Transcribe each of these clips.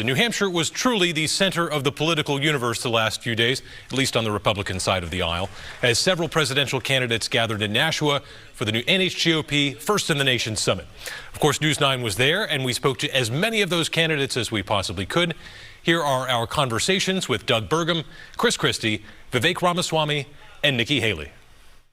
New Hampshire was truly the center of the political universe the last few days, at least on the Republican side of the aisle, as several presidential candidates gathered in Nashua for the new NHGOP First in the Nation Summit. Of course, News 9 was there, and we spoke to as many of those candidates as we possibly could. Here are our conversations with Doug Burgum, Chris Christie, Vivek Ramaswamy, and Nikki Haley.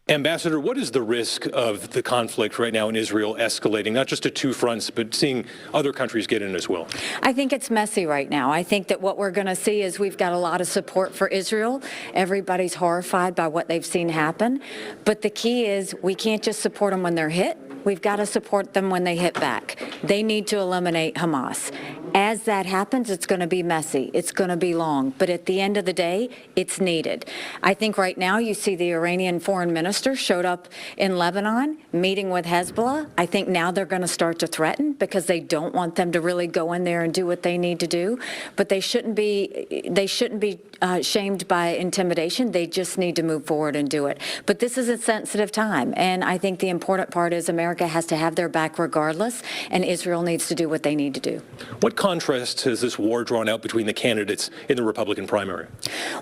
Ambassador, what is the risk of the conflict right now in Israel escalating, not just to two fronts, but seeing other countries get in as well? I think it's messy right now. I think that what we're going to see is we've got a lot of support for Israel. Everybody's horrified by what they've seen happen. But the key is we can't just support them when they're hit. We've got to support them when they hit back. They need to eliminate Hamas. As that happens, it's going to be messy. It's going to be long. But at the end of the day, it's needed. I think right now you see the Iranian foreign minister showed up in Lebanon meeting with Hezbollah. I think now they're going to start to threaten because they don't want them to really go in there and do what they need to do. But they shouldn't be shamed by intimidation. They just need to move forward and do it. But this is a sensitive time. And I think the important part is America has to have their back regardless, and Israel needs to do what they need to do. What contrast has this war drawn out between the candidates in the Republican primary?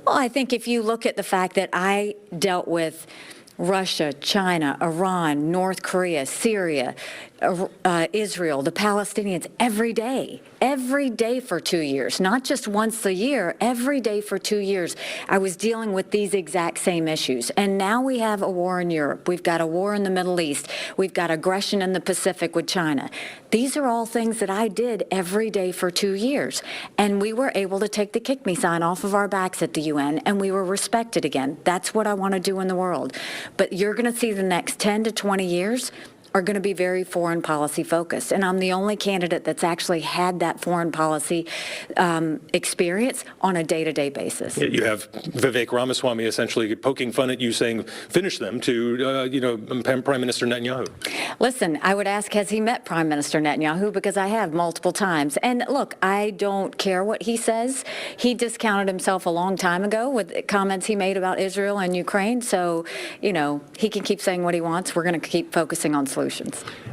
Well, I think if you look at the fact that I dealt with Russia, China, Iran, North Korea, Syria, Israel, the Palestinians every day for 2 years, not just once a year, every day for 2 years. I was dealing with these exact same issues. And now we have a war in Europe. We've got a war in the Middle East. We've got aggression in the Pacific with China. These are all things that I did every day for 2 years. And we were able to take the kick me sign off of our backs at the UN, and we were respected again. That's what I want to do in the world. But you're going to see the next 10 to 20 years are going to be very foreign policy focused. And I'm the only candidate that's actually had that foreign policy experience on a day-to-day basis. You have Vivek Ramaswamy essentially poking fun at you, saying, finish them, to, Prime Minister Netanyahu. Listen, I would ask, has he met Prime Minister Netanyahu? Because I have multiple times. And look, I don't care what he says. He discounted himself a long time ago with comments he made about Israel and Ukraine. So, he can keep saying what he wants. We're going to keep focusing on solutions.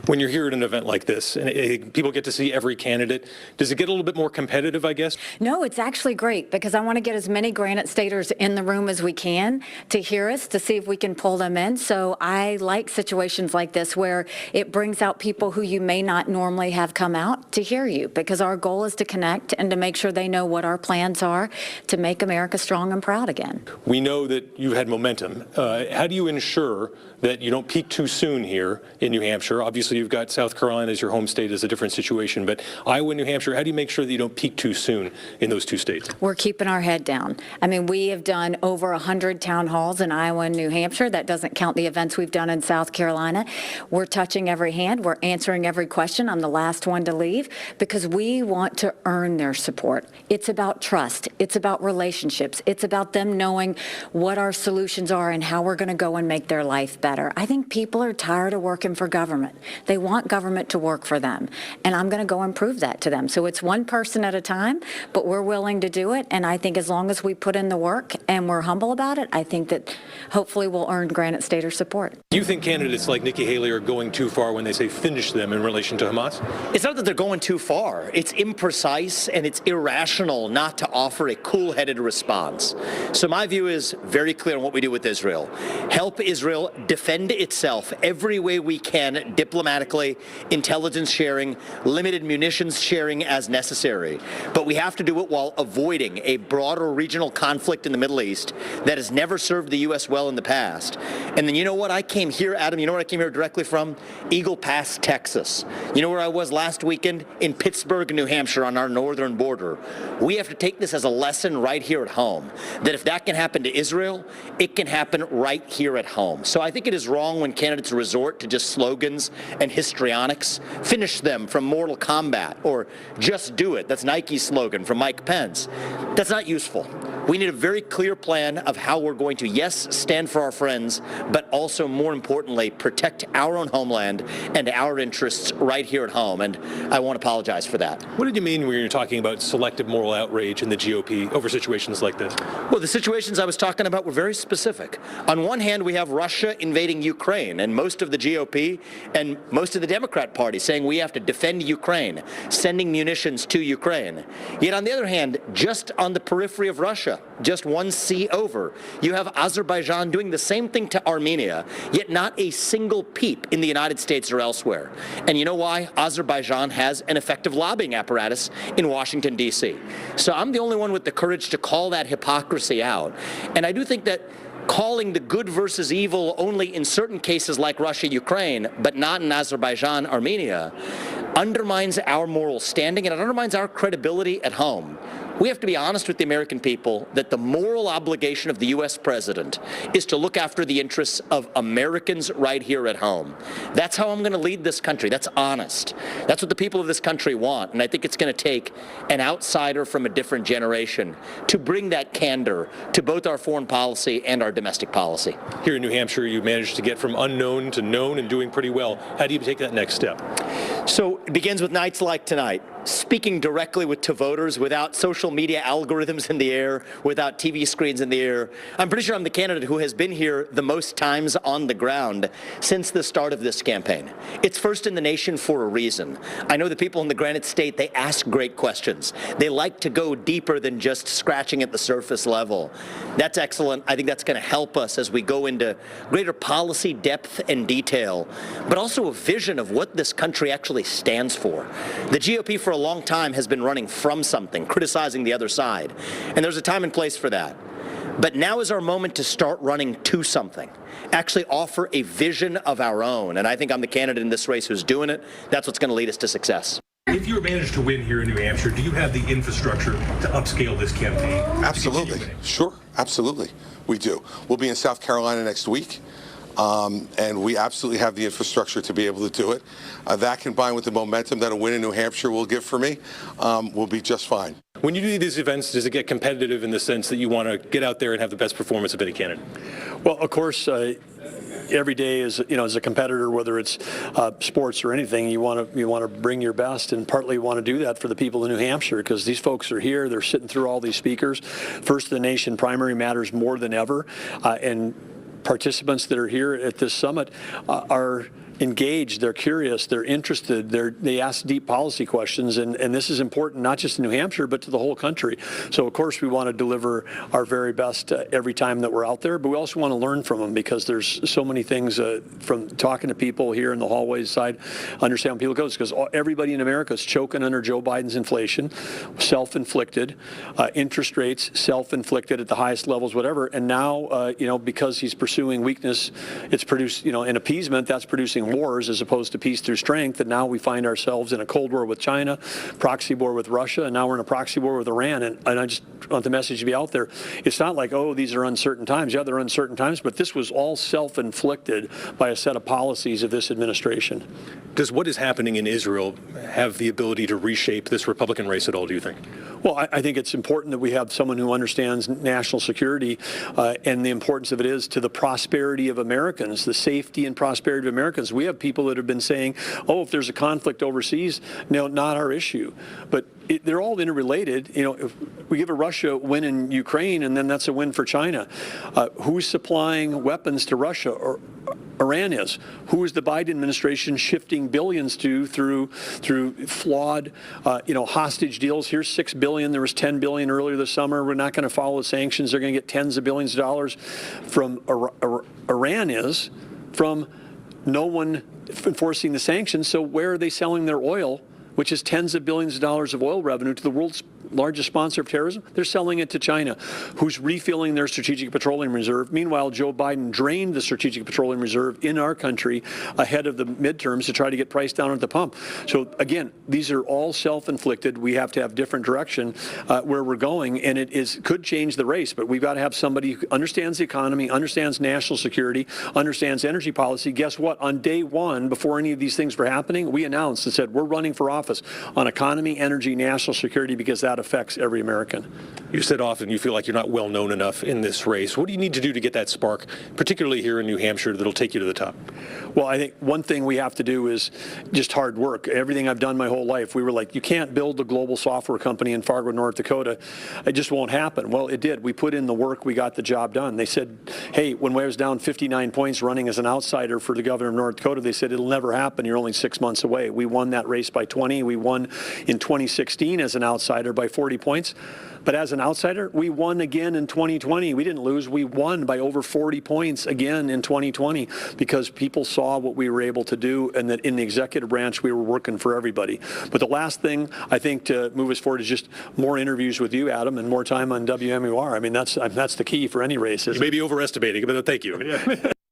When you're here at an event like this and people get to see every candidate, does it get a little bit more competitive, I guess? No, it's actually great because I want to get as many Granite Staters in the room as we can to hear us, to see if we can pull them in. So I like situations like this where it brings out people who you may not normally have come out to hear you, because our goal is to connect and to make sure they know what our plans are to make America strong and proud again. We know that you had momentum. How do you ensure that you don't peak too soon here in New Hampshire? Obviously, you've got South Carolina as your home state, is a different situation, but Iowa and New Hampshire, how do you make sure that you don't peak too soon in those two states? We're keeping our head down. I mean, we have done over 100 town halls in Iowa and New Hampshire. That doesn't count the events we've done in South Carolina. We're touching every hand. We're answering every question. I'm the last one to leave because we want to earn their support. It's about trust. It's about relationships. It's about them knowing what our solutions are and how we're going to go and make their life better. I think people are tired of working for government. They want government to work for them, and I'm going to go and prove that to them. So it's one person at a time, but we're willing to do it, and I think as long as we put in the work and we're humble about it, I think that hopefully we'll earn Granite Stater support. Do you think candidates like Nikki Haley are going too far when they say finish them in relation to Hamas? It's not that they're going too far. It's imprecise and it's irrational not to offer a cool-headed response. So my view is very clear on what we do with Israel. Help Israel defend itself every way we can, diplomatically, intelligence sharing, limited munitions sharing as necessary. But we have to do it while avoiding a broader regional conflict in the Middle East that has never served the U.S. well in the past. And then you know what? I came here, Adam, you know where I came here directly from? Eagle Pass, Texas. You know where I was last weekend? In Pittsburgh, New Hampshire, on our northern border. We have to take this as a lesson right here at home, that if that can happen to Israel, it can happen right here at home. So I think it is wrong when candidates resort to just slogans and histrionics. Finish them from Mortal Kombat, or just do it. That's Nike's slogan from Mike Pence. That's not useful. We need a very clear plan of how we're going to, yes, stand for our friends, but also, more importantly, protect our own homeland and our interests right here at home. And I won't apologize for that. What did you mean when you were talking about selective moral outrage in the GOP over situations like this? Well, the situations I was talking about were very specific. On one hand, we have Russia invading Ukraine, and most of the GOP and most of the Democrat Party saying we have to defend Ukraine, sending munitions to Ukraine. Yet on the other hand, just on the periphery of Russia, just one sea over, you have Azerbaijan doing the same thing to Armenia, yet not a single peep in the United States or elsewhere. And you know why? Azerbaijan has an effective lobbying apparatus in Washington, D.C. So I'm the only one with the courage to call that hypocrisy out. And I do think that calling the good versus evil only in certain cases like Russia, Ukraine, but not in Azerbaijan, Armenia, undermines our moral standing and it undermines our credibility at home. We have to be honest with the American people that the moral obligation of the U.S. president is to look after the interests of Americans right here at home. That's how I'm going to lead this country. That's honest. That's what the people of this country want. And I think it's going to take an outsider from a different generation to bring that candor to both our foreign policy and our domestic policy. Here in New Hampshire, you managed to get from unknown to known and doing pretty well. How do you take that next step? So it begins with nights like tonight, speaking directly to voters without social media algorithms in the air, without TV screens in the air. I'm pretty sure I'm the candidate who has been here the most times on the ground since the start of this campaign. It's first in the nation for a reason. I know the people in the Granite State, they ask great questions. They like to go deeper than just scratching at the surface level. That's excellent. I think that's going to help us as we go into greater policy depth and detail, but also a vision of what this country actually stands for. The GOP for a long time has been running from something, criticizing the other side, and there's a time and place for that. But now is our moment to start running to something, actually offer a vision of our own, and I think I'm the candidate in this race who's doing it. That's what's going to lead us to success. If you manage to win here in New Hampshire, do you have the infrastructure to upscale this campaign? Absolutely. Sure. Absolutely. We do. We'll be in South Carolina next week. And we absolutely have the infrastructure to be able to do it. That combined with the momentum that a win in New Hampshire will give for me, will be just fine. When you do these events, does it get competitive in the sense that you want to get out there and have the best performance of any candidate? Well, of course, every day is, as a competitor, whether it's sports or anything, you want to bring your best, and partly you want to do that for the people in New Hampshire because these folks are here. They're sitting through all these speakers. First of the nation primary matters more than ever, and participants that are here at this summit are engaged, they're curious, they're interested, they ask deep policy questions, and this is important not just in New Hampshire but to the whole country. So of course we want to deliver our very best every time that we're out there, but we also want to learn from them because there's so many things from talking to people here in the hallways side, understand when people go, because everybody in America is choking under Joe Biden's inflation, self-inflicted, interest rates self-inflicted at the highest levels, whatever, and now because he's pursuing weakness, it's produced, an appeasement that's producing wars as opposed to peace through strength, and now we find ourselves in a Cold War with China, proxy war with Russia, and now we're in a proxy war with Iran, and I just want the message to be out there. It's not like, oh, these are uncertain times. Yeah, they're uncertain times, but this was all self-inflicted by a set of policies of this administration. Does what is happening in Israel have the ability to reshape this Republican race at all, do you think? Well, I think it's important that we have someone who understands national security and the importance of it is to the prosperity of Americans, the safety and prosperity of Americans. We have people that have been saying, oh, if there's a conflict overseas, no, not our issue. But they're all interrelated. If we give a Russia win in Ukraine, and then that's a win for China. Who's supplying weapons to Russia? Or Iran is. Who is the Biden administration shifting billions to through flawed, hostage deals? Here's $6 billion. There was $10 billion earlier this summer. We're not going to follow the sanctions. They're going to get tens of billions of dollars from Iran is from no one enforcing the sanctions. So where are they selling their oil, which is tens of billions of dollars of oil revenue to the world's largest sponsor of terrorism? They're selling it to China, who's refilling their strategic petroleum reserve. Meanwhile, Joe Biden drained the strategic petroleum reserve in our country ahead of the midterms to try to get price down at the pump. So again, these are all self-inflicted. We have to have different direction where we're going, and could change the race, but we've got to have somebody who understands the economy, understands national security, understands energy policy. Guess what? On day one, before any of these things were happening, we announced and said we're running for office on economy, energy, national security, because that that affects every American. You said often you feel like you're not well known enough in this race. What do you need to do to get that spark, particularly here in New Hampshire, that'll take you to the top? Well, I think one thing we have to do is just hard work. Everything I've done my whole life, we were like, you can't build a global software company in Fargo, North Dakota. It just won't happen. Well, it did. We put in the work. We got the job done. They said, hey, when I was down 59 points running as an outsider for the governor of North Dakota, they said, it'll never happen. You're only 6 months away. We won that race by 20. We won in 2016 as an outsider by 40 points. But as an outsider, we won again in 2020. We didn't lose. We won by over 40 points again in 2020 because people saw what we were able to do, and that in the executive branch, we were working for everybody. But the last thing I think to move us forward is just more interviews with you, Adam, and more time on WMUR. I mean, that's the key for any race. You may be overestimating, but thank you.